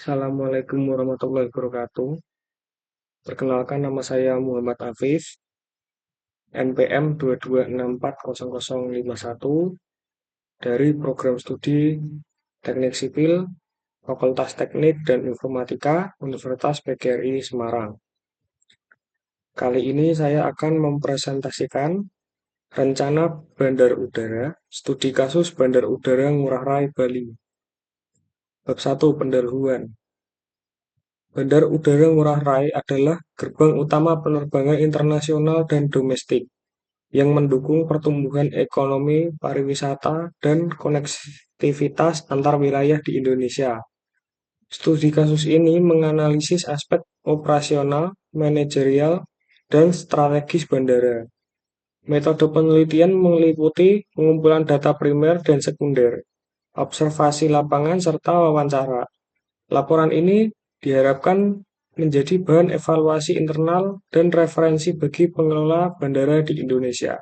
Assalamualaikum warahmatullahi wabarakatuh. Perkenalkan, nama saya Muhammad Afif, NPM 2264051 dari Program Studi Teknik Sipil, Fakultas Teknik dan Informatika, Universitas PGRI Semarang. Kali ini saya akan mempresentasikan rencana Bandar Udara, studi kasus Bandar Udara Ngurah Rai, Bali. Bab 1, pendahuluan. Bandar Udara Ngurah Rai adalah gerbang utama penerbangan internasional dan domestik yang mendukung pertumbuhan ekonomi, pariwisata, dan konektivitas antar wilayah di Indonesia. Studi kasus ini menganalisis aspek operasional, manajerial, dan strategis bandara. Metode penelitian meliputi pengumpulan data primer dan sekunder, observasi lapangan, serta wawancara. Laporan ini diharapkan menjadi bahan evaluasi internal dan referensi bagi pengelola bandara di Indonesia.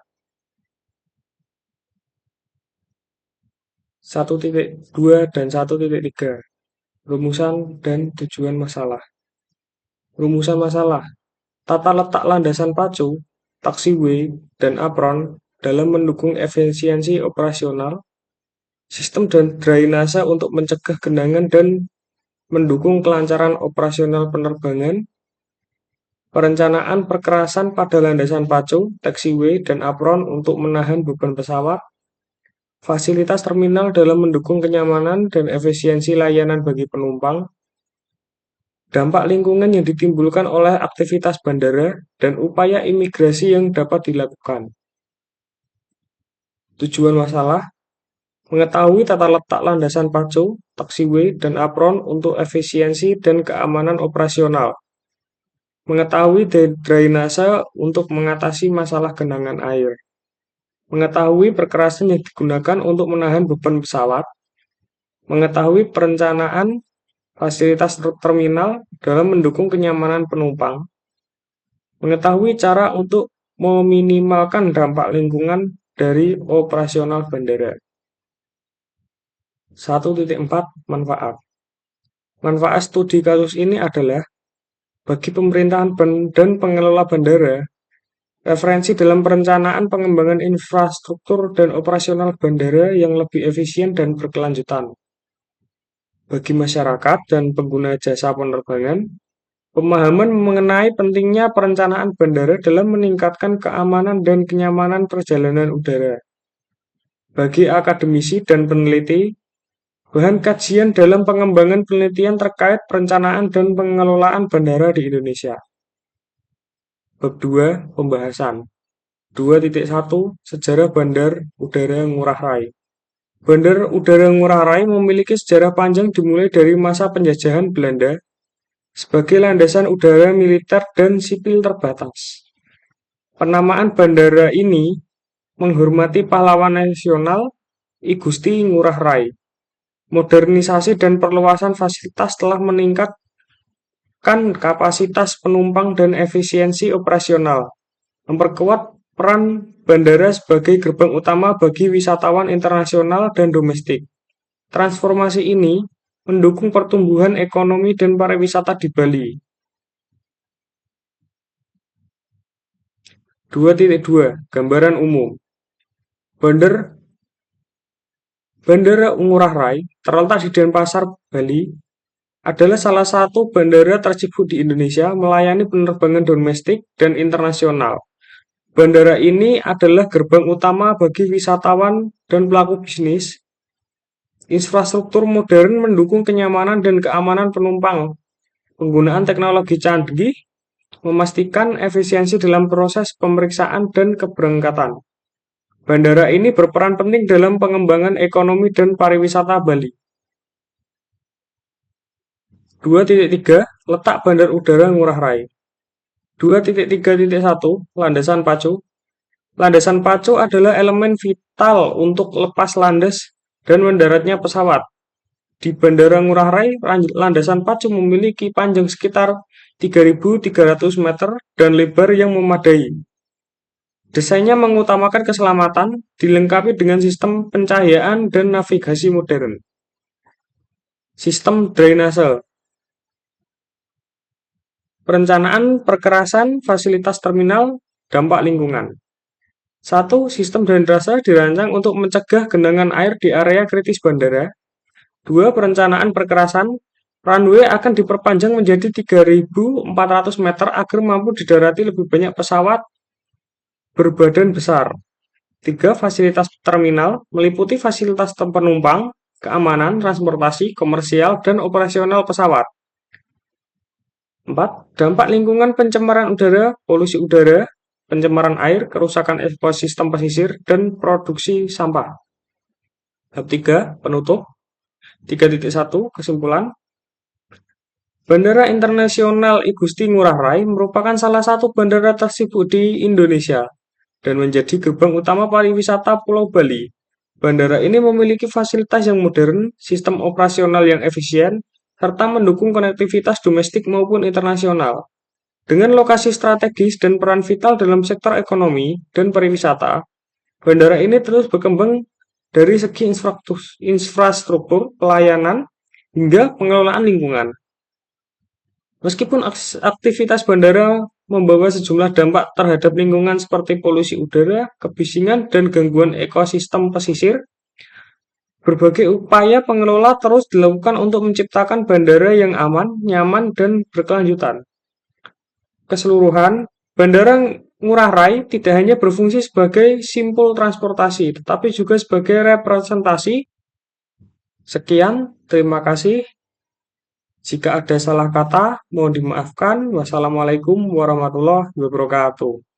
1.2 dan 1.3 Rumusan dan tujuan masalah. Rumusan masalah: tata letak landasan pacu, taxiway, dan apron dalam mendukung efisiensi operasional, sistem dan drainase untuk mencegah genangan dan mendukung kelancaran operasional penerbangan, perencanaan perkerasan pada landasan pacu, taxiway, dan apron untuk menahan beban pesawat, fasilitas terminal dalam mendukung kenyamanan dan efisiensi layanan bagi penumpang, dampak lingkungan yang ditimbulkan oleh aktivitas bandara, dan upaya imigrasi yang dapat dilakukan. Tujuan masalah: mengetahui tata letak landasan pacu, taxiway, dan apron untuk efisiensi dan keamanan operasional. Mengetahui drainase untuk mengatasi masalah genangan air. Mengetahui perkerasan yang digunakan untuk menahan beban pesawat. Mengetahui perencanaan fasilitas terminal dalam mendukung kenyamanan penumpang. Mengetahui cara untuk meminimalkan dampak lingkungan dari operasional bandara. 1.4 Manfaat. Manfaat studi kasus ini adalah bagi pemerintahan dan pengelola bandara, referensi dalam perencanaan pengembangan infrastruktur dan operasional bandara yang lebih efisien dan berkelanjutan. Bagi masyarakat dan pengguna jasa penerbangan, pemahaman mengenai pentingnya perencanaan bandara dalam meningkatkan keamanan dan kenyamanan perjalanan udara. Bagi akademisi dan peneliti, bahan kajian dalam pengembangan penelitian terkait perencanaan dan pengelolaan bandara di Indonesia. Bab 2, pembahasan. 2.1 Sejarah Bandar Udara Ngurah Rai. Bandar Udara Ngurah Rai memiliki sejarah panjang dimulai dari masa penjajahan Belanda sebagai landasan udara militer dan sipil terbatas. Penamaan bandara ini menghormati pahlawan nasional I Gusti Ngurah Rai. Modernisasi dan perluasan fasilitas telah meningkatkan kapasitas penumpang dan efisiensi operasional, memperkuat peran bandara sebagai gerbang utama bagi wisatawan internasional dan domestik. Transformasi ini mendukung pertumbuhan ekonomi dan pariwisata di Bali. 2.2 Gambaran umum. Bandara Ngurah Rai, terletak di Denpasar, Bali, adalah salah satu bandara tersibuk di Indonesia melayani penerbangan domestik dan internasional. Bandara ini adalah gerbang utama bagi wisatawan dan pelaku bisnis. Infrastruktur modern mendukung kenyamanan dan keamanan penumpang. Penggunaan teknologi canggih memastikan efisiensi dalam proses pemeriksaan dan keberangkatan. Bandara ini berperan penting dalam pengembangan ekonomi dan pariwisata Bali. 2.3 Letak Bandar Udara Ngurah Rai. 2.3.1 Landasan pacu. Landasan pacu adalah elemen vital untuk lepas landas dan mendaratnya pesawat. Di Bandara Ngurah Rai, landasan pacu memiliki panjang sekitar 3.300 meter dan lebar yang memadai. Desainnya mengutamakan keselamatan, dilengkapi dengan sistem pencahayaan dan navigasi modern. Sistem drainase. Perencanaan perkerasan fasilitas terminal, dampak lingkungan. 1. Sistem drainase dirancang untuk mencegah genangan air di area kritis bandara. 2. Perencanaan perkerasan. Runway akan diperpanjang menjadi 3.400 meter agar mampu didarati lebih banyak pesawat berbadan besar. 3. Fasilitas terminal meliputi fasilitas penumpang, keamanan, transportasi, komersial, dan operasional pesawat. 4. Dampak lingkungan pencemaran udara, polusi udara, pencemaran air, kerusakan ekosistem pesisir, dan produksi sampah. Bab 3. Penutup. 3.1 Kesimpulan. Bandara Internasional I Gusti Ngurah Rai merupakan salah satu bandara tersibuk di Indonesia dan menjadi gerbang utama pariwisata Pulau Bali. Bandara ini memiliki fasilitas yang modern, sistem operasional yang efisien, serta mendukung konektivitas domestik maupun internasional. Dengan lokasi strategis dan peran vital dalam sektor ekonomi dan pariwisata, bandara ini terus berkembang dari segi infrastruktur, pelayanan, hingga pengelolaan lingkungan. Meskipun aktivitas bandara membawa sejumlah dampak terhadap lingkungan seperti polusi udara, kebisingan, dan gangguan ekosistem pesisir, berbagai upaya pengelola terus dilakukan untuk menciptakan bandara yang aman, nyaman, dan berkelanjutan. Keseluruhan, Bandara Ngurah Rai tidak hanya berfungsi sebagai simpul transportasi, tetapi juga sebagai representasi. Sekian, terima kasih. Jika ada salah kata, mohon dimaafkan. Wassalamualaikum warahmatullahi wabarakatuh.